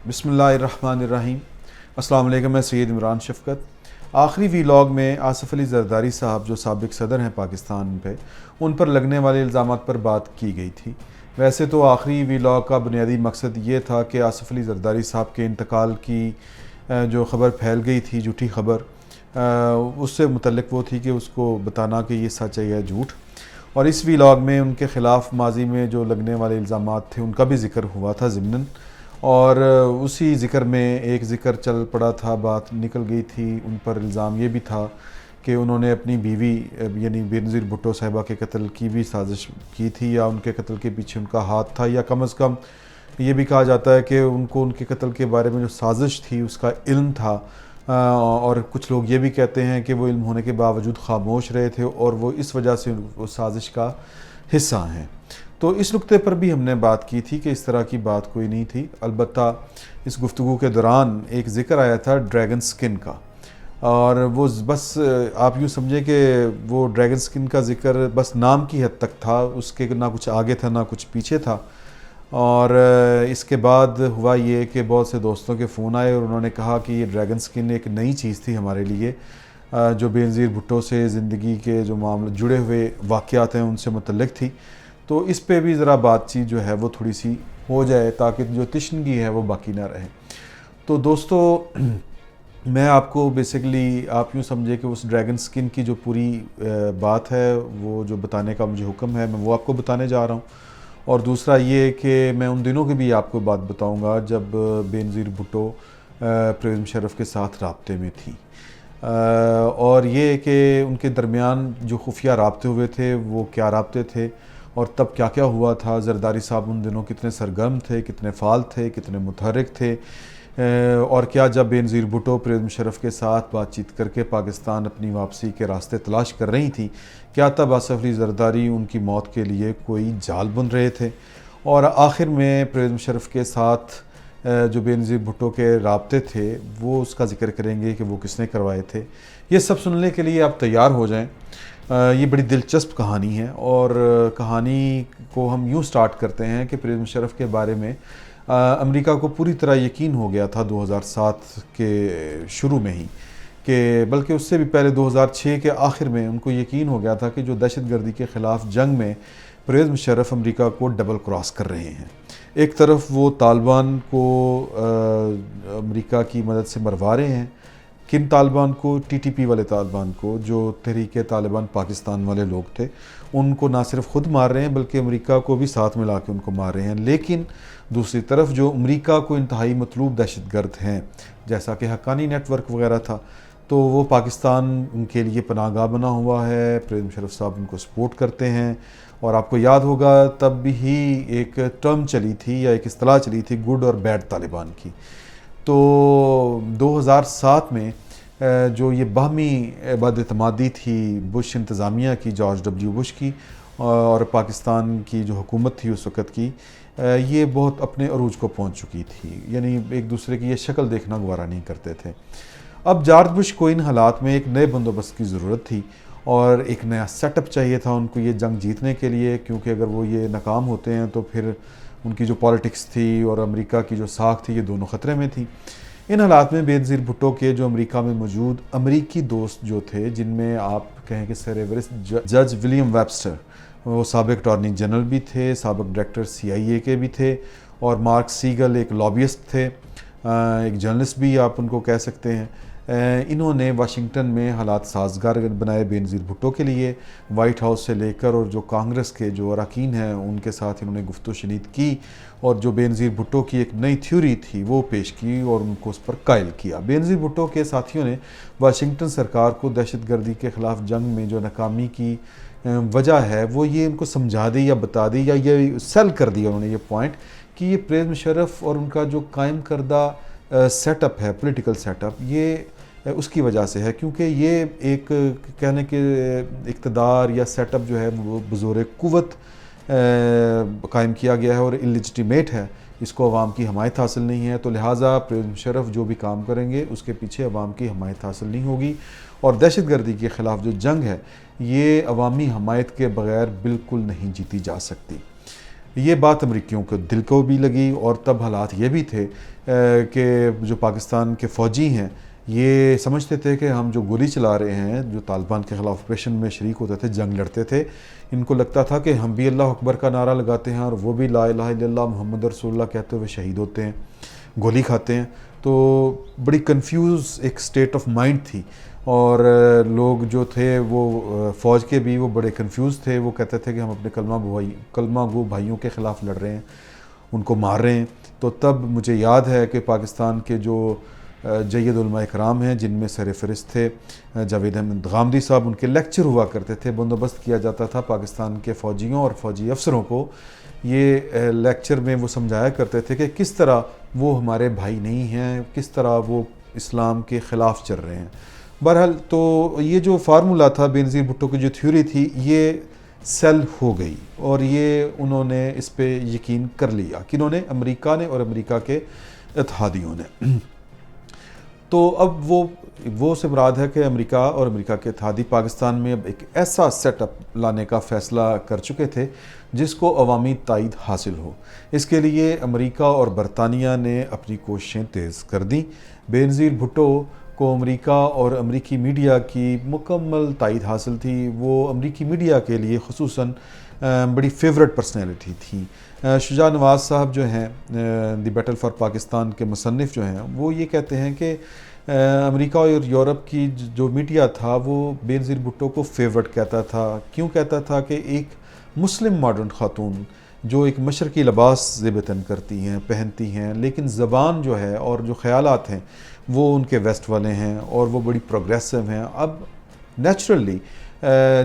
بسم اللہ الرحمن الرحیم۔ السلام علیکم، میں سید عمران شفقت۔ آخری ویلاگ میں آصف علی زرداری صاحب جو سابق صدر ہیں پاکستان پہ، ان پر لگنے والے الزامات پر بات کی گئی تھی۔ ویسے تو آخری ویلاگ کا بنیادی مقصد یہ تھا کہ آصف علی زرداری صاحب کے انتقال کی جو خبر پھیل گئی تھی، جھوٹی خبر، اس سے متعلق وہ تھی کہ اس کو بتانا کہ یہ سچ ہے یا جھوٹ۔ اور اس ویلاگ میں ان کے خلاف ماضی میں جو لگنے والے الزامات تھے ان کا بھی ذکر ہوا تھا ضمناً، اور اسی ذکر میں ایک ذکر چل پڑا تھا، بات نکل گئی تھی، ان پر الزام یہ بھی تھا کہ انہوں نے اپنی بیوی یعنی بینظیر بھٹو صاحبہ کے قتل کی بھی سازش کی تھی، یا ان کے قتل کے پیچھے ان کا ہاتھ تھا، یا کم از کم یہ بھی کہا جاتا ہے کہ ان کو ان کے قتل کے بارے میں جو سازش تھی اس کا علم تھا، اور کچھ لوگ یہ بھی کہتے ہیں کہ وہ علم ہونے کے باوجود خاموش رہے تھے اور وہ اس وجہ سے وہ سازش کا حصہ ہیں۔ تو اس نقطے پر بھی ہم نے بات کی تھی کہ اس طرح کی بات کوئی نہیں تھی۔ البتہ اس گفتگو کے دوران ایک ذکر آیا تھا ڈریگن سکن کا، اور وہ بس آپ یوں سمجھیں کہ وہ ڈریگن سکن کا ذکر بس نام کی حد تک تھا، اس کے نہ کچھ آگے تھا نہ کچھ پیچھے تھا۔ اور اس کے بعد ہوا یہ کہ بہت سے دوستوں کے فون آئے اور انہوں نے کہا کہ یہ ڈریگن سکن ایک نئی چیز تھی ہمارے لیے، جو بینظیر بھٹو سے زندگی کے جو معاملے جڑے ہوئے واقعات ہیں ان سے متعلق تھی۔ تو اس پہ بھی ذرا بات چیت جو ہے وہ تھوڑی سی ہو جائے تاکہ جو تشنگی ہے وہ باقی نہ رہے۔ تو دوستو، میں آپ کو بیسیکلی آپ یوں سمجھے کہ اس ڈریگن سکن کی جو پوری بات ہے وہ جو بتانے کا مجھے حکم ہے میں وہ آپ کو بتانے جا رہا ہوں، اور دوسرا یہ کہ میں ان دنوں کی بھی آپ کو بات بتاؤں گا جب بینظیر بھٹو پرویز مشرف کے ساتھ رابطے میں تھی، اور یہ کہ ان کے درمیان جو خفیہ رابطے ہوئے تھے وہ کیا رابطے تھے اور تب کیا کیا ہوا تھا۔ زرداری صاحب ان دنوں کتنے سرگرم تھے، کتنے فعال تھے، کتنے متحرک تھے، اور کیا جب بینظیر بھٹو پرویز مشرف کے ساتھ بات چیت کر کے پاکستان اپنی واپسی کے راستے تلاش کر رہی تھی، کیا تب آصف علی زرداری ان کی موت کے لیے کوئی جال بن رہے تھے، اور آخر میں پرویز مشرف کے ساتھ جو بینظیر بھٹو کے رابطے تھے وہ اس کا ذکر کریں گے کہ وہ کس نے کروائے تھے۔ یہ سب سننے کے لیے آپ تیار ہو جائیں۔ یہ بڑی دلچسپ کہانی ہے، اور کہانی کو ہم یوں سٹارٹ کرتے ہیں کہ پرویز مشرف کے بارے میں امریکہ کو پوری طرح یقین ہو گیا تھا 2007 کے شروع میں ہی، کہ بلکہ اس سے بھی پہلے 2006 کے آخر میں ان کو یقین ہو گیا تھا کہ جو دہشت گردی کے خلاف جنگ میں پرویز مشرف امریکہ کو ڈبل کراس کر رہے ہیں۔ ایک طرف وہ طالبان کو امریکہ کی مدد سے مروا رہے ہیں، کن طالبان کو؟ ٹی ٹی پی والے طالبان کو، جو تحریک طالبان پاکستان والے لوگ تھے، ان کو نہ صرف خود مار رہے ہیں بلکہ امریکہ کو بھی ساتھ ملا کے ان کو مار رہے ہیں۔ لیکن دوسری طرف جو امریکہ کو انتہائی مطلوب دہشت گرد ہیں، جیسا کہ حقانی نیٹ ورک وغیرہ تھا، تو وہ پاکستان ان کے لیے پناہ گاہ بنا ہوا ہے۔ پرویز مشرف صاحب ان کو سپورٹ کرتے ہیں، اور آپ کو یاد ہوگا تب بھی ایک ٹرم چلی تھی یا ایک اصطلاح چلی تھی گڈ اور بیڈ طالبان کی۔ تو 2007 میں جو یہ باہمی بد اعتمادی تھی بش انتظامیہ کی، جارج ڈبلیو بش کی، اور پاکستان کی جو حکومت تھی اس وقت کی، یہ بہت اپنے عروج کو پہنچ چکی تھی، یعنی ایک دوسرے کی یہ شکل دیکھنا گوارا نہیں کرتے تھے۔ اب جارج بش کو ان حالات میں ایک نئے بندوبست کی ضرورت تھی اور ایک نیا سیٹ اپ چاہیے تھا ان کو یہ جنگ جیتنے کے لیے، کیونکہ اگر وہ یہ ناکام ہوتے ہیں تو پھر ان کی جو پالیٹکس تھی اور امریکہ کی جو ساکھ تھی یہ دونوں خطرے میں تھی۔ ان حالات میں بینظیر بھٹو کے جو امریکہ میں موجود امریکی دوست جو تھے، جن میں آپ کہیں کہ سر ایورسٹ جج ولیم ویبسٹر، وہ سابق اٹارنی جنرل بھی تھے، سابق ڈائریکٹر CIA کے بھی تھے، اور مارک سیگل ایک لابیسٹ تھے، ایک جرنلسٹ بھی آپ ان کو کہہ سکتے ہیں، انہوں نے واشنگٹن میں حالات سازگار بنائے بینظیر بھٹو کے لیے، وائٹ ہاؤس سے لے کر، اور جو کانگریس کے جو اراکین ہیں ان کے ساتھ انہوں نے گفت و شنید کی، اور جو بینظیر بھٹو کی ایک نئی تھیوری تھی وہ پیش کی اور ان کو اس پر قائل کیا۔ بینظیر بھٹو کے ساتھیوں نے واشنگٹن سرکار کو دہشت گردی کے خلاف جنگ میں جو ناکامی کی وجہ ہے وہ یہ ان کو سمجھا دی یا بتا دی یا یہ سیل کر دیا انہوں نے یہ پوائنٹ کہ یہ پرویز مشرف اور ان کا جو قائم کردہ سیٹ اپ ہے، پولیٹیکل سیٹ اپ، یہ اس کی وجہ سے ہے، کیونکہ یہ ایک کہنے کے اقتدار یا سیٹ اپ جو ہے وہ بزور قوت قائم کیا گیا ہے اور اللیجیٹیمیٹ ہے، اس کو عوام کی حمایت حاصل نہیں ہے، تو لہٰذا پرویز مشرف جو بھی کام کریں گے اس کے پیچھے عوام کی حمایت حاصل نہیں ہوگی، اور دہشت گردی کے خلاف جو جنگ ہے یہ عوامی حمایت کے بغیر بالکل نہیں جیتی جا سکتی۔ یہ بات امریکیوں کو دل کو بھی لگی، اور تب حالات یہ بھی تھے کہ جو پاکستان کے فوجی ہیں یہ سمجھتے تھے کہ ہم جو گولی چلا رہے ہیں، جو طالبان کے خلاف آپریشن میں شریک ہوتے تھے، جنگ لڑتے تھے، ان کو لگتا تھا کہ ہم بھی اللہ اکبر کا نعرہ لگاتے ہیں اور وہ بھی لا الہ الا اللہ محمد رسول اللہ کہتے ہوئے شہید ہوتے ہیں، گولی کھاتے ہیں۔ تو بڑی کنفیوز ایک سٹیٹ آف مائنڈ تھی، اور لوگ جو تھے وہ فوج کے بھی وہ بڑے کنفیوز تھے۔ وہ کہتے تھے کہ ہم اپنے کلمہ گو بھائیوں کے خلاف لڑ رہے ہیں، ان کو مار رہے ہیں۔ تو تب مجھے یاد ہے کہ پاکستان کے جو جید علماء اکرام ہیں، جن میں سر فہرست تھے جاوید احمد غامدی صاحب، ان کے لیکچر ہوا کرتے تھے، بندوبست کیا جاتا تھا پاکستان کے فوجیوں اور فوجی افسروں کو۔ یہ لیکچر میں وہ سمجھایا کرتے تھے کہ کس طرح وہ ہمارے بھائی نہیں ہیں، کس طرح وہ اسلام کے خلاف چل رہے ہیں۔ بہرحال تو یہ جو فارمولا تھا بینظیر بھٹو کی جو تھیوری تھی، یہ سیل ہو گئی، اور یہ انہوں نے اس پہ یقین کر لیا، کنہوں نے؟ امریکہ نے اور امریکہ کے اتحادیوں نے۔ تو اب وہ سے مراد ہے کہ امریکہ اور امریکہ کے اتحادی پاکستان میں اب ایک ایسا سیٹ اپ لانے کا فیصلہ کر چکے تھے جس کو عوامی تائید حاصل ہو۔ اس کے لیے امریکہ اور برطانیہ نے اپنی کوششیں تیز کر دیں۔ بینظیر بھٹو کو امریکہ اور امریکی میڈیا کی مکمل تائید حاصل تھی۔ وہ امریکی میڈیا کے لیے خصوصاً بڑی فیورٹ پرسنالٹی تھی۔ شجاع نواز صاحب جو ہیں دی بیٹل فار پاکستان کے مصنف جو ہیں، وہ یہ کہتے ہیں کہ امریکہ اور یورپ کی جو میڈیا تھا وہ بینظیر بھٹو کو فیورٹ کہتا تھا۔ کیوں کہتا تھا؟ کہ ایک مسلم ماڈرن خاتون جو ایک مشرقی لباس زیبتاً کرتی ہیں، پہنتی ہیں، لیکن زبان جو ہے اور جو خیالات ہیں وہ ان کے ویسٹ والے ہیں، اور وہ بڑی پروگریسو ہیں۔ اب نیچرلی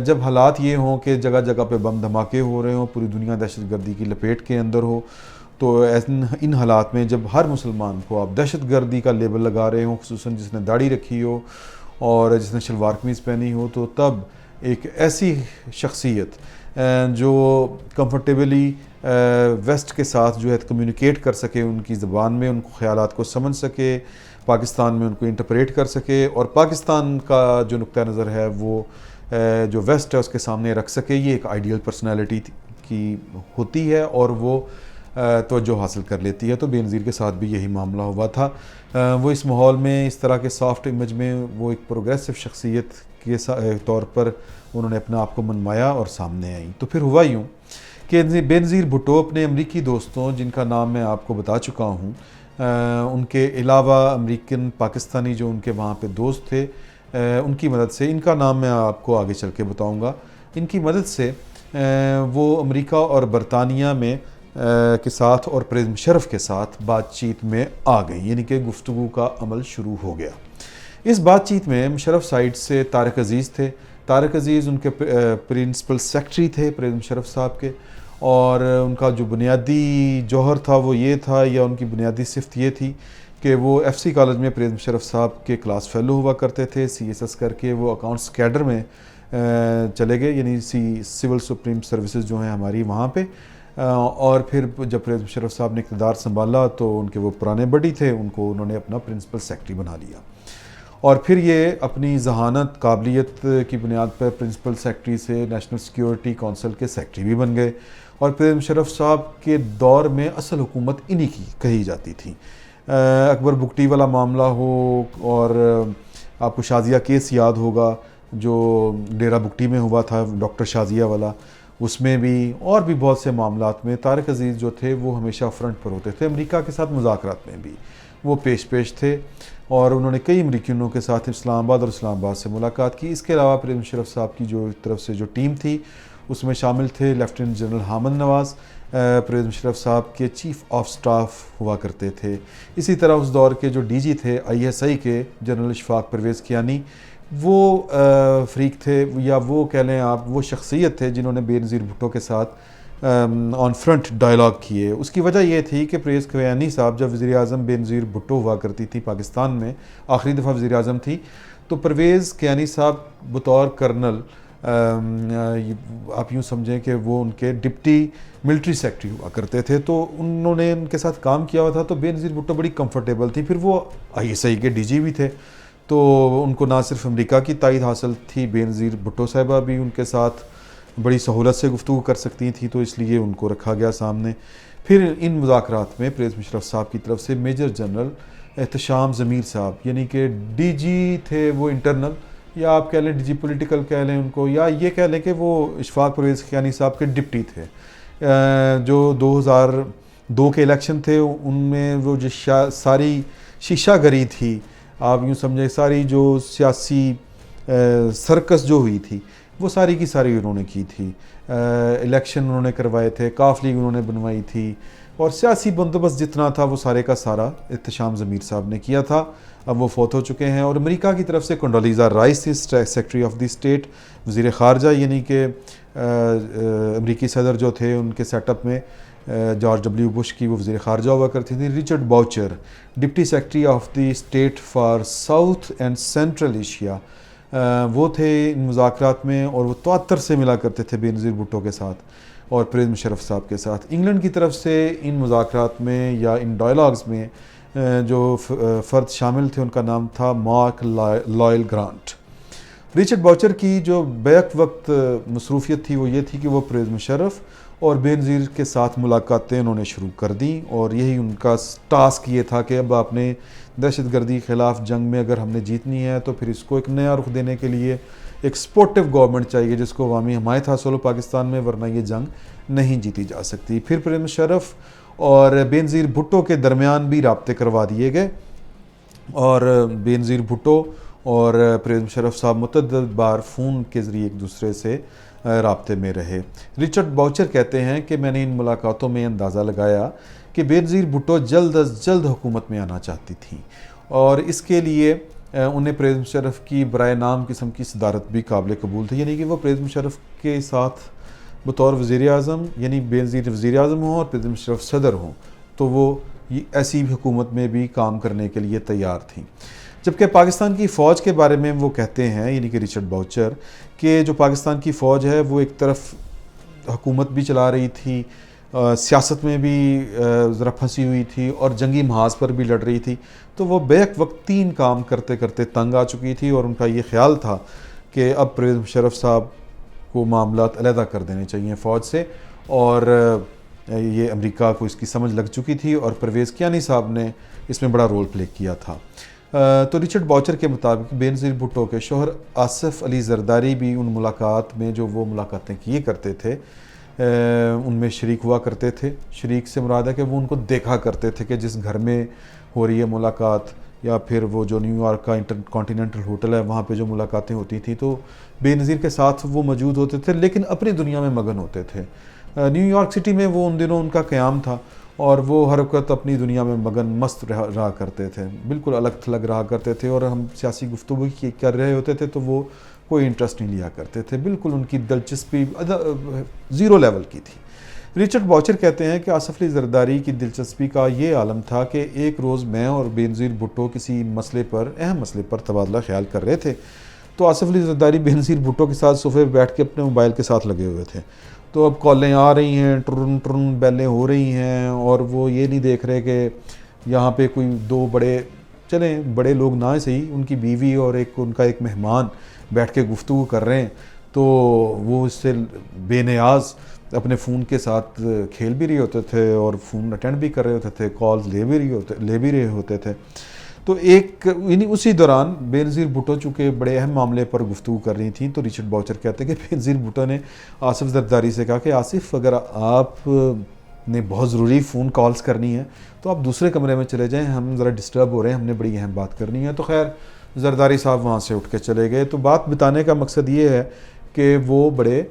جب حالات یہ ہوں کہ جگہ جگہ پہ بم دھماکے ہو رہے ہوں، پوری دنیا دہشت گردی کی لپیٹ کے اندر ہو، تو ان حالات میں جب ہر مسلمان کو آپ دہشت گردی کا لیبل لگا رہے ہوں، خصوصاً جس نے داڑھی رکھی ہو اور جس نے شلوار قمیض پہنی ہو، تو تب ایک ایسی شخصیت جو کمفرٹیبلی ویسٹ کے ساتھ جو ہے کمیونیکیٹ کر سکے، ان کی زبان میں ان کو خیالات کو سمجھ سکے، پاکستان میں ان کو انٹرپریٹ کر سکے، اور پاکستان کا جو نقطہ نظر ہے وہ جو ویسٹ ہے اس کے سامنے رکھ سکے، یہ ایک آئیڈیل پرسنالٹی کی ہوتی ہے اور وہ توجہ حاصل کر لیتی ہے۔ تو بینظیر کے ساتھ بھی یہی معاملہ ہوا تھا۔ وہ اس ماحول میں، اس طرح کے سافٹ امیج میں، وہ ایک پروگریسو شخصیت کے طور پر انہوں نے اپنے آپ کو منوایا اور سامنے آئیں۔ تو پھر ہوا یوں کہ بینظیر بھٹو اپنے امریکی دوستوں، جن کا نام میں آپ کو بتا چکا ہوں، ان کے علاوہ امریکن پاکستانی جو ان کے وہاں پہ دوست تھے، ان کی مدد سے، ان کا نام میں آپ کو آگے چل کے بتاؤں گا، ان کی مدد سے وہ امریکہ اور برطانیہ میں کے ساتھ اور پریز مشرف کے ساتھ بات چیت میں آ گئیں، یعنی کہ گفتگو کا عمل شروع ہو گیا۔ اس بات چیت میں مشرف سائڈ سے طارق عزیز تھے۔ طارق عزیز ان کے پرنسپل سیکرٹری تھے پریز مشرف صاحب کے، اور ان کا جو بنیادی جوہر تھا وہ یہ تھا، یا ان کی بنیادی صفت یہ تھی کہ وہ ایف سی کالج میں پریز مشرف صاحب کے کلاس فیلو ہوا کرتے تھے۔ سی ایس ایس کر کے وہ اکاؤنٹس کیڈر میں چلے گئے، یعنی سول سپریم سروسز جو ہیں ہماری وہاں پہ، اور پھر جب پریز مشرف صاحب نے اقتدار سنبھالا تو ان کے وہ پرانے بڈی تھے، ان کو انہوں نے اپنا پرنسپل سیکرٹری بنا لیا، اور پھر یہ اپنی ذہانت قابلیت کی بنیاد پر پرنسپل سیکرٹری سے نیشنل سیکیورٹی کونسل کے سیکرٹری بھی بن گئے۔ اور پریز مشرف صاحب کے دور میں اصل حکومت انہی کی کہی جاتی تھی۔ اکبر بگٹی والا معاملہ ہو، اور آپ کو شازیہ کیس یاد ہوگا جو ڈیرہ بگٹی میں ہوا تھا، ڈاکٹر شازیہ والا، اس میں بھی، اور بھی بہت سے معاملات میں طارق عزیز جو تھے وہ ہمیشہ فرنٹ پر ہوتے تھے۔ امریکہ کے ساتھ مذاکرات میں بھی وہ پیش تھے، اور انہوں نے کئی امریکیوں کے ساتھ اسلام آباد سے ملاقات کی۔ اس کے علاوہ پریز مشرف صاحب کی جو طرف سے جو ٹیم تھی اس میں شامل تھے لیفٹیننٹ جنرل حامد نواز، پریز مشرف صاحب کے چیف آف سٹاف ہوا کرتے تھے۔ اسی طرح اس دور کے جو ڈی جی تھے ISI کے، جنرل اشفاق پرویز کیانی، وہ فریق تھے، یا وہ کہہ لیں آپ وہ شخصیت تھے جنہوں نے بینظیر بھٹو کے ساتھ آن فرنٹ ڈائلاگ کیے۔ اس کی وجہ یہ تھی کہ پرویز کیانی صاحب جب وزیر اعظم بینظیر بھٹو ہوا کرتی تھی پاکستان میں، آخری دفعہ وزیر اعظم تھی، تو پرویز کیانی صاحب بطور کرنل، آپ یوں سمجھیں کہ وہ ان کے ڈپٹی ملٹری سیکرٹری ہوا کرتے تھے، تو انہوں نے ان کے ساتھ کام کیا ہوا تھا، تو بینظیر بھٹو بڑی کمفرٹیبل تھی۔ پھر وہ ISI کے DG بھی تھے، تو ان کو نہ صرف امریکہ کی تائید حاصل تھی، بینظیر بھٹو صاحبہ بھی ان کے ساتھ بڑی سہولت سے گفتگو کر سکتی تھیں، تو اس لیے ان کو رکھا گیا سامنے۔ پھر ان مذاکرات میں پرویز مشرف صاحب کی طرف سے میجر جنرل احتشام ضمیر صاحب، یعنی کہ ڈی جی تھے وہ انٹرنل، یا آپ کہہ لیں ڈی جی پولیٹیکل کہہ لیں ان کو، یا یہ کہہ لیں کہ وہ اشفاق پرویز کیانی صاحب کے ڈپٹی تھے۔ جو 2002 کے الیکشن تھے ان میں وہ جو ساری شیشہ گری تھی، آپ یوں سمجھیں ساری جو سیاسی سرکس جو ہوئی تھی وہ ساری کی ساری انہوں نے کی تھی۔ الیکشن انہوں نے کروائے تھے، کاف لیگ انہوں نے بنوائی تھی، اور سیاسی بندوبست جتنا تھا وہ سارے کا سارا احتشام ضمیر صاحب نے کیا تھا۔ اب وہ فوت ہو چکے ہیں، اور امریکہ کی طرف سے کنڈولیزا رائس تھی سیکرٹری آف دی اسٹیٹ، وزیر خارجہ، یعنی کہ امریکی صدر جو تھے ان کے سیٹ اپ میں جارج ڈبلیو بش کی وہ وزیر خارجہ ہوا کرتی تھی۔ Richard Boucher deputy secretary of the state for south and central Asia, وہ تھے ان مذاکرات میں، اور وہ تواتر سے ملا کرتے تھے بے نظیر بھٹو کے ساتھ اور پرویز مشرف صاحب کے ساتھ۔ انگلینڈ کی طرف سے ان مذاکرات میں یا ان ڈائلاگز میں جو فرد شامل تھے ان کا نام تھا mark loyal grant. Richard Boucher کی جو بیک وقت مصروفیت تھی وہ یہ تھی کہ وہ پرویز مشرف اور بے نظیر کے ساتھ ملاقاتیں انہوں نے شروع کر دیں، اور یہی ان کا ٹاسک یہ تھا کہ اب آپ نے دہشت گردی کے خلاف جنگ میں اگر ہم نے جیتنی ہے تو پھر اس کو ایک نیا رخ دینے کے لیے ایک سپورٹیو گورنمنٹ چاہیے جس کو عوامی حمایت حاصل ہو پاکستان میں، ورنہ یہ جنگ نہیں جیتی جا سکتی۔ پھر پرویز مشرف اور بے نظیر بھٹو کے درمیان بھی رابطے کروا دیے گئے، اور بے نظیر بھٹو اور پرویز مشرف صاحب متعدد بار فون کے ذریعے ایک دوسرے سے رابطے میں رہے۔ رچرڈ باؤچر کہتے ہیں کہ میں نے ان ملاقاتوں میں اندازہ لگایا کہ بے نظیر بھٹو جلد از جلد حکومت میں آنا چاہتی تھیں، اور اس کے لیے انہیں پرویز مشرف کی برائے نام قسم کی صدارت بھی قابل قبول تھی، یعنی کہ وہ پرویز مشرف کے ساتھ بطور وزیر اعظم، یعنی بے نظیر وزیر اعظم ہوں اور پرویز مشرف صدر ہوں، تو وہ ایسی حکومت میں بھی کام کرنے کے لیے تیار تھیں۔ جبکہ پاکستان کی فوج کے بارے میں وہ کہتے ہیں، یعنی کہ رچرڈ باؤچر، کہ جو پاکستان کی فوج ہے وہ ایک طرف حکومت بھی چلا رہی تھی، سیاست میں بھی ذرا پھنسی ہوئی تھی، اور جنگی محاذ پر بھی لڑ رہی تھی، تو وہ بیک وقت 3 کام کرتے کرتے تنگ آ چکی تھی، اور ان کا یہ خیال تھا کہ اب پرویز مشرف صاحب کو معاملات علیحدہ کر دینے چاہیے فوج سے، اور یہ امریکہ کو اس کی سمجھ لگ چکی تھی، اور پرویز کیانی صاحب نے اس میں بڑا رول پلے کیا تھا۔ تو رچرڈ باؤچر کے مطابق بے نظیر بھٹو کے شوہر آصف علی زرداری بھی ان ملاقات میں جو وہ ملاقاتیں کیے کرتے تھے ان میں شریک ہوا کرتے تھے۔ شریک سے مراد ہے کہ وہ ان کو دیکھا کرتے تھے کہ جس گھر میں ہو رہی ہے ملاقات، یا پھر وہ جو نیو یارک کا انٹر کانٹیننٹل ہوٹل ہے وہاں پہ جو ملاقاتیں ہوتی تھیں تو بے نظیر کے ساتھ وہ موجود ہوتے تھے، لیکن اپنی دنیا میں مگن ہوتے تھے۔ نیو یارک سٹی میں وہ ان دنوں ان کا قیام تھا، اور وہ ہر وقت اپنی دنیا میں مگن مست رہا کرتے تھے، بالکل الگ تھلگ رہا کرتے تھے، اور ہم سیاسی گفتگو کر رہے ہوتے تھے تو وہ کوئی انٹرسٹ نہیں لیا کرتے تھے، بالکل ان کی دلچسپی 0 لیول کی تھی۔ رچرڈ باؤچر کہتے ہیں کہ آصف علی زرداری کی دلچسپی کا یہ عالم تھا کہ ایک روز میں اور بے نظیر بھٹو کسی اہم مسئلے پر تبادلہ خیال کر رہے تھے، تو آصف علی زرداری بے نظیر بھٹو کے ساتھ صوفے پہ بیٹھ کے اپنے موبائل کے ساتھ لگے ہوئے تھے۔ تو اب کالیں آ رہی ہیں، ٹرن ٹرن بیلیں ہو رہی ہیں، اور وہ یہ نہیں دیکھ رہے کہ یہاں پہ کوئی 2 بڑے لوگ نہ صحیح، ان کی بیوی اور ان کا ایک مہمان بیٹھ کے گفتگو کر رہے ہیں، تو وہ اس سے بے نیاز اپنے فون کے ساتھ کھیل بھی رہے ہوتے تھے، اور فون اٹینڈ بھی کر رہے ہوتے تھے، کالز لے بھی رہے ہوتے تھے۔ تو یعنی اسی دوران بے نظیر بھٹو چونکہ بڑے اہم معاملے پر گفتگو کر رہی تھیں، تو رچرڈ باؤچر کہتے ہیں کہ بے نظیر بھٹو نے آصف زرداری سے کہا کہ آصف، اگر آپ نے بہت ضروری فون کالز کرنی ہے تو آپ دوسرے کمرے میں چلے جائیں، ہم ذرا ڈسٹرب ہو رہے ہیں، ہم نے بڑی اہم بات کرنی ہے۔ تو خیر زرداری صاحب وہاں سے اٹھ کے چلے گئے۔ تو بات بتانے کا مقصد یہ ہے کہ وہ بڑے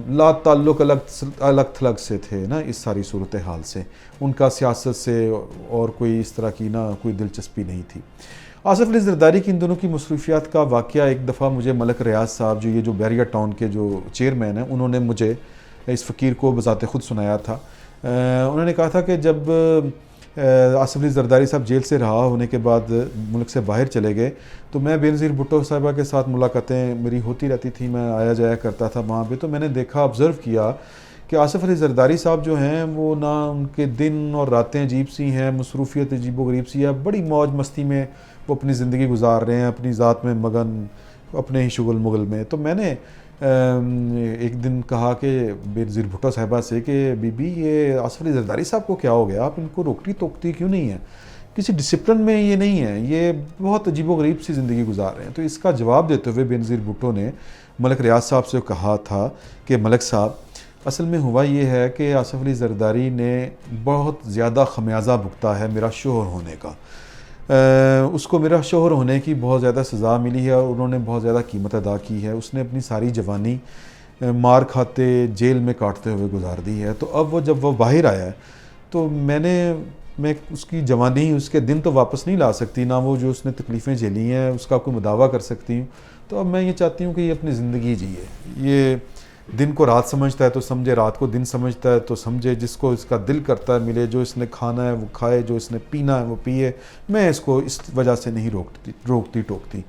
لا تعلق الگ تھلگ سے تھے نا اس ساری صورتحال سے، ان کا سیاست سے اور کوئی اس طرح کی کوئی دلچسپی نہیں تھی۔ آصف علی زرداری کی ان دونوں کی مصروفیات کا واقعہ ایک دفعہ مجھے ملک ریاض صاحب، جو یہ جو بیریا ٹاؤن کے جو چیئرمین ہیں، انہوں نے مجھے اس فقیر کو بذات خود سنایا تھا۔ انہوں نے کہا تھا کہ جب آصف علی زرداری صاحب جیل سے رہا ہونے کے بعد ملک سے باہر چلے گئے تو میں بے نظیر بھٹو صاحبہ کے ساتھ ملاقاتیں میری ہوتی رہتی تھیں، میں آیا جایا کرتا تھا وہاں پہ، تو میں نے دیکھا، آبزرو کیا کہ آصف علی زرداری صاحب جو ہیں وہ نہ ان کے دن اور راتیں عجیب سی ہیں، مصروفیت عجیب و غریب سی ہے، بڑی موج مستی میں وہ اپنی زندگی گزار رہے ہیں، اپنی ذات میں مگن، اپنے ہی شغل مغل میں۔ تو میں نے ایک دن کہا کہ بینظیر بھٹو صاحبہ سے کہ بی بی یہ آصف علی زرداری صاحب کو کیا ہو گیا، آپ ان کو روکتی ٹوکتی کیوں نہیں ہیں، کسی ڈسپلن میں یہ نہیں ہے، یہ بہت عجیب و غریب سی زندگی گزار رہے ہیں۔ تو اس کا جواب دیتے ہوئے بینظیر بھٹو نے ملک ریاض صاحب سے کہا تھا کہ ملک صاحب اصل میں ہوا یہ ہے کہ آصف علی زرداری نے بہت زیادہ خمیازہ بھگتا ہے میرا شوہر ہونے کا، اس کو میرا شوہر ہونے کی بہت زیادہ سزا ملی ہے اور انہوں نے بہت زیادہ قیمت ادا کی ہے، اس نے اپنی ساری جوانی مار کھاتے جیل میں کاٹتے ہوئے گزار دی ہے۔ تو اب جب وہ باہر آیا ہے تو میں اس کی جوانی اس کے دن تو واپس نہیں لا سکتی، نہ وہ جو اس نے تکلیفیں جھیلی ہیں اس کا کوئی مداوع کر سکتی ہوں، تو اب میں یہ چاہتی ہوں کہ یہ اپنی زندگی جیے، یہ دن کو رات سمجھتا ہے تو سمجھے، رات کو دن سمجھتا ہے تو سمجھے، جس کو اس کا دل کرتا ہے ملے، جو اس نے کھانا ہے وہ کھائے، جو اس نے پینا ہے وہ پیے، میں اس کو اس وجہ سے نہیں روکتی ٹوکتی۔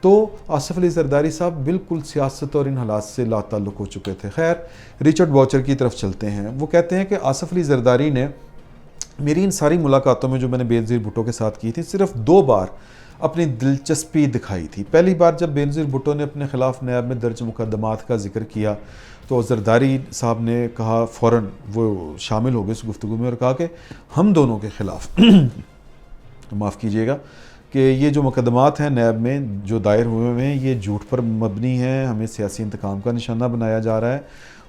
تو آصف علی زرداری صاحب بالکل سیاست اور ان حالات سے لا تعلق ہو چکے تھے۔ خیر رچرڈ باؤچر کی طرف چلتے ہیں۔ وہ کہتے ہیں کہ آصف علی زرداری نے میری ان ساری ملاقاتوں میں جو میں نے بینظیر بھٹو کے ساتھ کی تھی صرف 2 بار اپنی دلچسپی دکھائی تھی۔ پہلی بار جب بینظیر بھٹو نے اپنے خلاف نیب میں درج مقدمات کا ذکر کیا تو زرداری صاحب نے کہا، فوراً وہ شامل ہو گئے اس گفتگو میں اور کہا کہ ہم دونوں کے خلاف معاف کیجیے گا کہ یہ جو مقدمات ہیں نیب میں جو دائر ہوئے ہیں یہ جھوٹ پر مبنی ہیں، ہمیں سیاسی انتقام کا نشانہ بنایا جا رہا ہے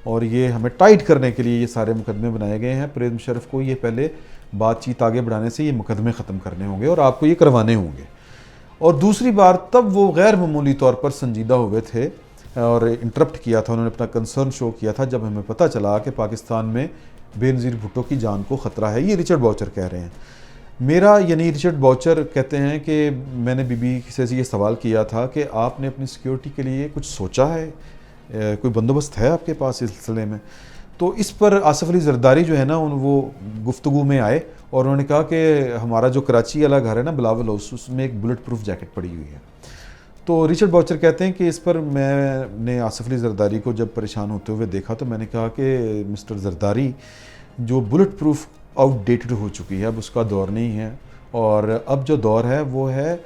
اور یہ ہمیں ٹائٹ کرنے کے لیے یہ سارے مقدمے بنائے گئے ہیں۔ پرویز مشرف کو یہ پہلے بات چیت آگے بڑھانے سے یہ مقدمے ختم کرنے ہوں گے اور آپ کو یہ کروانے ہوں گے۔ اور دوسری بار تب وہ غیر معمولی طور پر سنجیدہ ہوئے تھے اور انٹرپٹ کیا تھا، انہوں نے اپنا کنسرن شو کیا تھا جب ہمیں پتہ چلا کہ پاکستان میں بینظیر بھٹو کی جان کو خطرہ ہے۔ یہ رچرڈ باؤچر کہہ رہے ہیں۔ میرا یعنی رچرڈ باؤچر کہتے ہیں کہ میں نے بی بی سے یہ سوال کیا تھا کہ آپ نے اپنی سیکیورٹی کے لیے کچھ سوچا ہے، کوئی بندوبست ہے آپ کے پاس اس سلسلے میں؟ تو اس پر آصف علی زرداری جو ہے نا وہ گفتگو میں آئے اور انہوں نے کہا کہ ہمارا جو کراچی والا گھر ہے نا بلاول ہاؤس، اس میں ایک بلٹ پروف جیکٹ پڑی ہوئی ہے۔ تو رچرڈ باؤچر کہتے ہیں کہ اس پر میں نے آصف علی زرداری کو جب پریشان ہوتے ہوئے دیکھا تو میں نے کہا کہ مسٹر زرداری، جو بلٹ پروف آؤٹ ڈیٹڈ ہو چکی ہے، اب اس کا دور نہیں ہے، اور اب جو دور ہے وہ ہے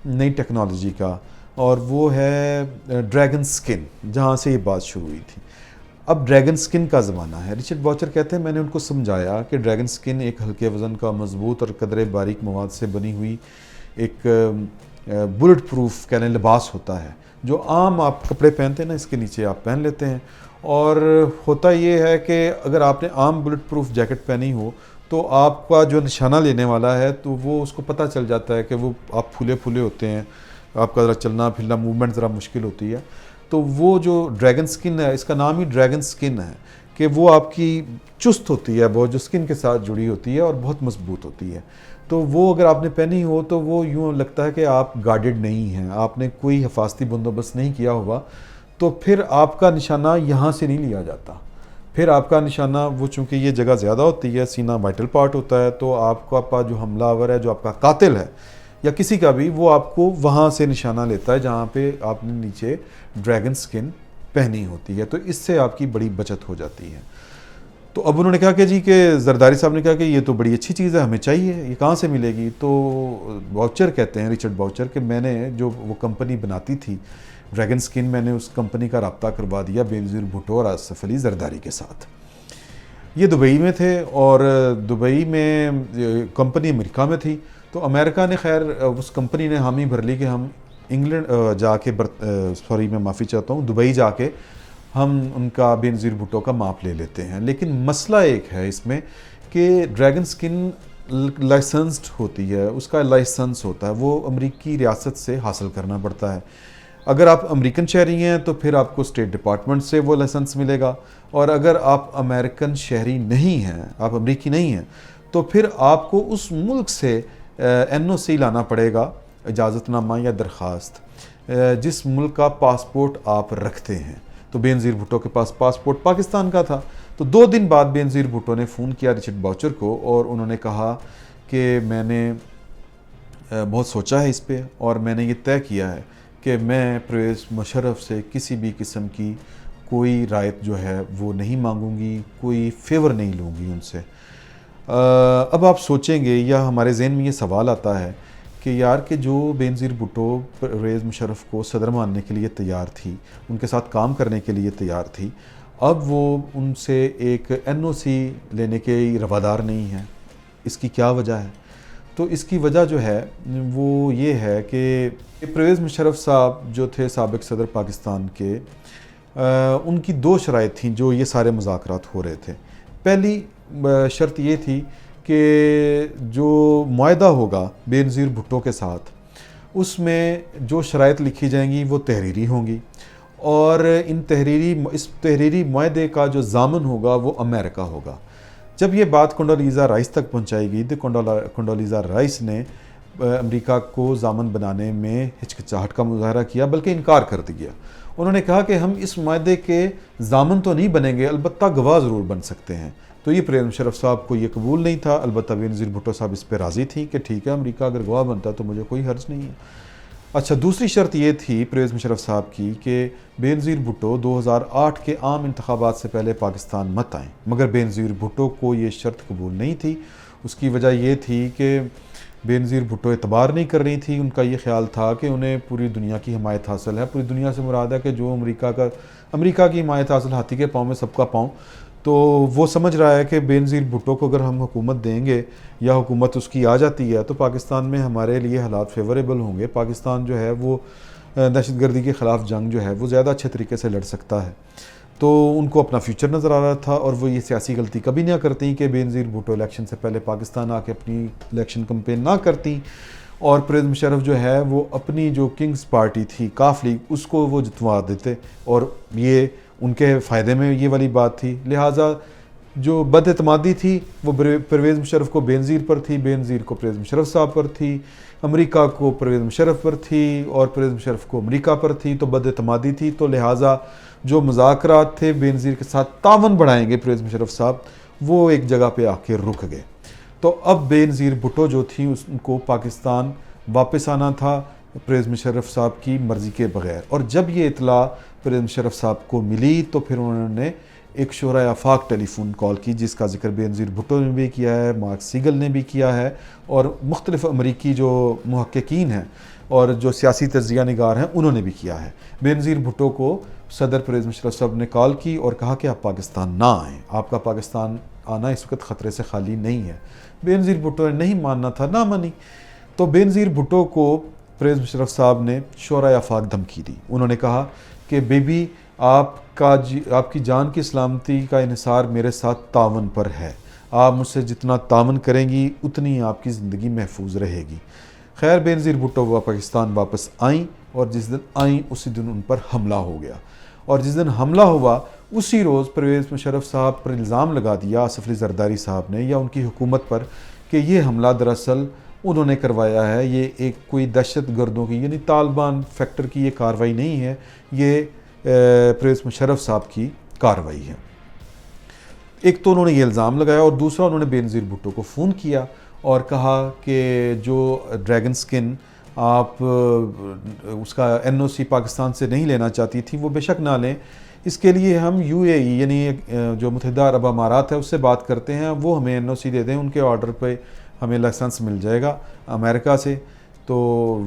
نئی ٹیکنالوجی کا، اور وہ ہے ڈریگن سکن، جہاں سے یہ بات شروع ہوئی تھی۔ اب ڈریگن سکن کا زمانہ ہے۔ رچرڈ باؤچر کہتے ہیں میں نے ان کو سمجھایا کہ ڈریگن سکن ایک ہلکے وزن کا مضبوط اور قدرے باریک مواد سے بنی ہوئی ایک بلٹ پروف کہنے لباس ہوتا ہے، جو عام آپ کپڑے پہنتے ہیں نا اس کے نیچے آپ پہن لیتے ہیں، اور ہوتا یہ ہے کہ اگر آپ نے عام بلٹ پروف جیکٹ پہنی ہو تو آپ کا جو نشانہ لینے والا ہے تو وہ اس کو پتہ چل جاتا ہے کہ وہ آپ پھولے پھولے ہوتے ہیں، آپ کا ذرا چلنا پھرنا موومنٹ ذرا مشکل ہوتی ہے، تو وہ جو ڈریگن سکن ہے، اس کا نام ہی ڈریگن سکن ہے کہ وہ آپ کی چست ہوتی ہے، بہت جو سکن کے ساتھ جڑی ہوتی ہے اور بہت مضبوط ہوتی ہے، تو وہ اگر آپ نے پہنی ہو تو وہ یوں لگتا ہے کہ آپ گارڈڈ نہیں ہیں، آپ نے کوئی حفاظتی بندوبست نہیں کیا ہوا، تو پھر آپ کا نشانہ یہاں سے نہیں لیا جاتا، پھر آپ کا نشانہ وہ چونکہ یہ جگہ زیادہ ہوتی ہے، سینہ وائٹل پارٹ ہوتا ہے، تو آپ کا جو حملہ آور ہے، جو آپ کا قاتل ہے یا کسی کا بھی، وہ آپ کو وہاں سے نشانہ لیتا ہے جہاں پہ آپ نے نیچے ڈریگن سکن پہنی ہوتی ہے، تو اس سے آپ کی بڑی بچت ہو جاتی ہے۔ تو اب انہوں نے کہا کہ جی کہ زرداری صاحب نے کہا کہ یہ تو بڑی اچھی چیز ہے، ہمیں چاہیے، یہ کہاں سے ملے گی؟ تو باؤچر کہتے ہیں، رچرڈ باؤچر، کہ میں نے جو وہ کمپنی بناتی تھی ڈریگن سکن، میں نے اس کمپنی کا رابطہ کروا دیا بینظیر بھٹو اور آصف علی زرداری کے ساتھ۔ یہ دبئی میں تھے اور دبئی میں کمپنی امریکہ میں تھی، تو امریکہ نے خیر اس کمپنی نے حامی بھر لی کہ ہم انگلینڈ جا کے میں معافی چاہتا ہوں، دبئی جا کے ہم ان کا بینظیر بھٹو کا ماپ لے لیتے ہیں۔ لیکن مسئلہ ایک ہے اس میں کہ ڈریگن سکن لائسنسڈ ہوتی ہے، اس کا لائسنس ہوتا ہے، وہ امریکی ریاست سے حاصل کرنا پڑتا ہے۔ اگر آپ امریکن شہری ہیں تو پھر آپ کو اسٹیٹ ڈپارٹمنٹ سے وہ لائسنس ملے گا، اور اگر آپ امریکن شہری نہیں ہیں، آپ امریکی نہیں ہیں، تو پھر آپ کو اس ملک سے این او سی لانا پڑے گا، اجازت نامہ یا درخواست، جس ملک کا پاسپورٹ آپ رکھتے ہیں۔ تو بینظیر بھٹو کے پاس پاسپورٹ پاکستان کا تھا، تو 2 دن بعد بینظیر بھٹو نے فون کیا رچرڈ باؤچر کو اور انہوں نے کہا کہ میں نے بہت سوچا ہے اس پہ اور میں نے یہ طے کیا ہے کہ میں پرویز مشرف سے کسی بھی قسم کی کوئی رعایت جو ہے وہ نہیں مانگوں گی، کوئی فیور نہیں لوں گی ان سے۔ اب آپ سوچیں گے یا ہمارے ذہن میں یہ سوال آتا ہے کہ یار کہ جو بینظیر بھٹو پرویز مشرف کو صدر ماننے کے لیے تیار تھی، ان کے ساتھ کام کرنے کے لیے تیار تھی، اب وہ ان سے ایک NOC لینے کے روادار نہیں ہیں. اس کی کیا وجہ ہے؟ تو اس کی وجہ جو ہے وہ یہ ہے کہ پرویز مشرف صاحب جو تھے سابق صدر پاکستان کے، ان کی 2 شرائط تھیں جو یہ سارے مذاکرات ہو رہے تھے. پہلی شرط یہ تھی کہ جو معاہدہ ہوگا بینظیر بھٹو کے ساتھ، اس میں جو شرائط لکھی جائیں گی وہ تحریری ہوں گی، اور اس تحریری معاہدے کا جو ضامن ہوگا وہ امریکہ ہوگا. جب یہ بات کنڈولیزا رائس تک پہنچائی گئی تو کنڈولیزا رائس نے امریکہ کو ضامن بنانے میں ہچکچاہٹ کا مظاہرہ کیا، بلکہ انکار کر دیا. انہوں نے کہا کہ ہم اس معاہدے کے ضامن تو نہیں بنیں گے، البتہ گواہ ضرور بن سکتے ہیں. تو یہ پرویز مشرف صاحب کو یہ قبول نہیں تھا، البتہ بینظیر بھٹو صاحب اس پہ راضی تھیں کہ ٹھیک ہے، امریکہ اگر گواہ بنتا تو مجھے کوئی حرج نہیں ہے. اچھا، دوسری شرط یہ تھی پرویز مشرف صاحب کی کہ بینظیر بھٹو 2008 کے عام انتخابات سے پہلے پاکستان مت آئیں، مگر بینظیر بھٹو کو یہ شرط قبول نہیں تھی. اس کی وجہ یہ تھی کہ بینظیر بھٹو اعتبار نہیں کر رہی تھی. ان کا یہ خیال تھا کہ انہیں پوری دنیا کی حمایت حاصل ہے. پوری دنیا سے مراد ہے کہ جو امریکہ کی حمایت حاصل، ہاتھی کے پاؤں میں سب کا پاؤں. تو وہ سمجھ رہا ہے کہ بینظیر بھٹو کو اگر ہم حکومت دیں گے یا حکومت اس کی آ جاتی ہے تو پاکستان میں ہمارے لیے حالات فیوریبل ہوں گے. پاکستان جو ہے وہ دہشت گردی کے خلاف جنگ جو ہے وہ زیادہ اچھے طریقے سے لڑ سکتا ہے. تو ان کو اپنا فیوچر نظر آ رہا تھا، اور وہ یہ سیاسی غلطی کبھی نہ کرتی کہ بینظیر بھٹو الیکشن سے پہلے پاکستان آ کے اپنی الیکشن کمپین نہ کرتی، اور پرویز مشرف جو ہے وہ اپنی جو کنگز پارٹی تھی کاف لیگ اس کو وہ جتوا دیتے، اور یہ ان کے فائدے میں یہ والی بات تھی. لہٰذا جو بد اعتمادی تھی وہ پرویز مشرف کو بینظیر پر تھی، بینظیر کو پرویز مشرف صاحب پر تھی، امریکہ کو پرویز مشرف پر تھی، اور پرویز مشرف کو امریکہ پر تھی. تو بد اعتمادی تھی. تو لہٰذا جو مذاکرات تھے بینظیر کے ساتھ تعاون بڑھائیں گے پرویز مشرف صاحب، وہ ایک جگہ پہ آ کے رک گئے. تو اب بینظیر بھٹو جو تھی ان کو پاکستان واپس آنا تھا پرویز مشرف صاحب کی مرضی کے بغیر. اور جب یہ اطلاع پرویز مشرف صاحب کو ملی تو پھر انہوں نے ایک شورائے آفاق ٹیلی فون کال کی، جس کا ذکر بینظیر بھٹو نے بھی کیا ہے، مارک سیگل نے بھی کیا ہے، اور مختلف امریکی جو محققین ہیں اور جو سیاسی تجزیہ نگار ہیں انہوں نے بھی کیا ہے. بینظیر بھٹو کو صدر پرویز مشرف صاحب نے کال کی اور کہا کہ آپ پاکستان نہ آئیں، آپ کا پاکستان آنا اس وقت خطرے سے خالی نہیں ہے. بینظیر بھٹو نے نہیں ماننا تھا، نہ مانی. تو بینظیر بھٹو کو پرویز مشرف صاحب نے شورائے آفاق دھمکی دی. انہوں نے کہا کہ بیبی آپ کی جان کی سلامتی کا انحصار میرے ساتھ تعاون پر ہے، آپ مجھ سے جتنا تعاون کریں گی اتنی آپ کی زندگی محفوظ رہے گی. خیر، بینظیر بھٹو وہ پاکستان واپس آئیں، اور جس دن آئیں اسی دن ان پر حملہ ہو گیا. اور جس دن حملہ ہوا اسی روز پرویز مشرف صاحب پر الزام لگا دیا آصف علی زرداری صاحب نے یا ان کی حکومت پر کہ یہ حملہ دراصل انہوں نے کروایا ہے، یہ ایک کوئی دہشت گردوں کی یعنی طالبان فیکٹر کی یہ کارروائی نہیں ہے، یہ پرویز مشرف صاحب کی کارروائی ہے. ایک تو انہوں نے یہ الزام لگایا، اور دوسرا انہوں نے بینظیر بھٹو کو فون کیا اور کہا کہ جو ڈریگن سکن آپ اس کا NOC پاکستان سے نہیں لینا چاہتی تھی وہ بے شک نہ لیں، اس کے لیے ہم UAE یعنی جو متحدہ عرب امارات ہے اس سے بات کرتے ہیں، وہ ہمیں NOC دے دیں، ان کے آرڈر پہ ہمیں لائسنس مل جائے گا امریکہ سے، تو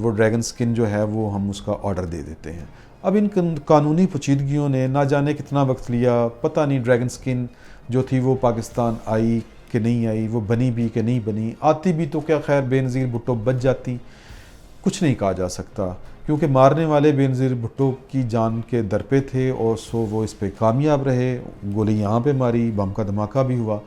وہ ڈریگن سکن جو ہے وہ ہم اس کا آرڈر دے دیتے ہیں. اب ان قانونی پیچیدگیوں نے نہ جانے کتنا وقت لیا، پتہ نہیں ڈریگن سکن جو تھی وہ پاکستان آئی کہ نہیں آئی، وہ بنی بھی کہ نہیں بنی. آتی بھی تو کیا خیر بینظیر بھٹو بچ جاتی، کچھ نہیں کہا جا سکتا، کیونکہ مارنے والے بینظیر بھٹو کی جان کے در پہ تھے، اور سو وہ اس پہ کامیاب رہے، گولی یہاں پہ ماری، بم کا دھماکہ بھی ہوا.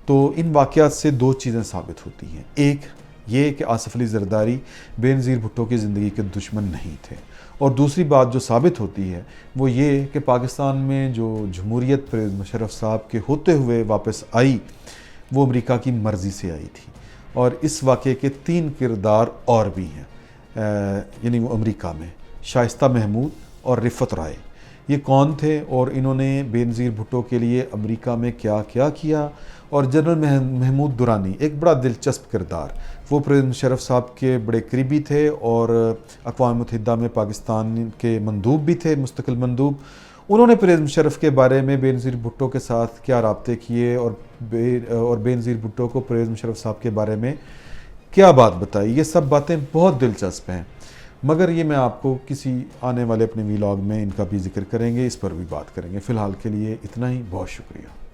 تو ان واقعات سے 2 چیزیں ثابت ہوتی ہیں. ایک یہ کہ آصف علی زرداری بینظیر بھٹو کی زندگی کے دشمن نہیں تھے، اور دوسری بات جو ثابت ہوتی ہے وہ یہ کہ پاکستان میں جو جمہوریت پرویز مشرف صاحب کے ہوتے ہوئے واپس آئی وہ امریکہ کی مرضی سے آئی تھی. اور اس واقعے کے 3 کردار اور بھی ہیں، یعنی وہ امریکہ میں شائستہ محمود اور رفت رائے. یہ کون تھے اور انہوں نے بینظیر بھٹو کے لیے امریکہ میں کیا کیا کیا؟ اور جنرل محمود درانی ایک بڑا دلچسپ کردار، وہ پرویز مشرف صاحب کے بڑے قریبی تھے اور اقوام متحدہ میں پاکستان کے مندوب بھی تھے، مستقل مندوب. انہوں نے پرویز مشرف کے بارے میں بینظیر بھٹو کے ساتھ کیا رابطے کیے، اور بینظیر بھٹو کو پرویز مشرف صاحب کے بارے میں کیا بات بتائی، یہ سب باتیں بہت دلچسپ ہیں، مگر یہ میں آپ کو کسی آنے والے اپنے ویلاگ میں ان کا بھی ذکر کریں گے، اس پر بھی بات کریں گے۔ فی الحال کے لیے اتنا ہی، بہت شکریہ۔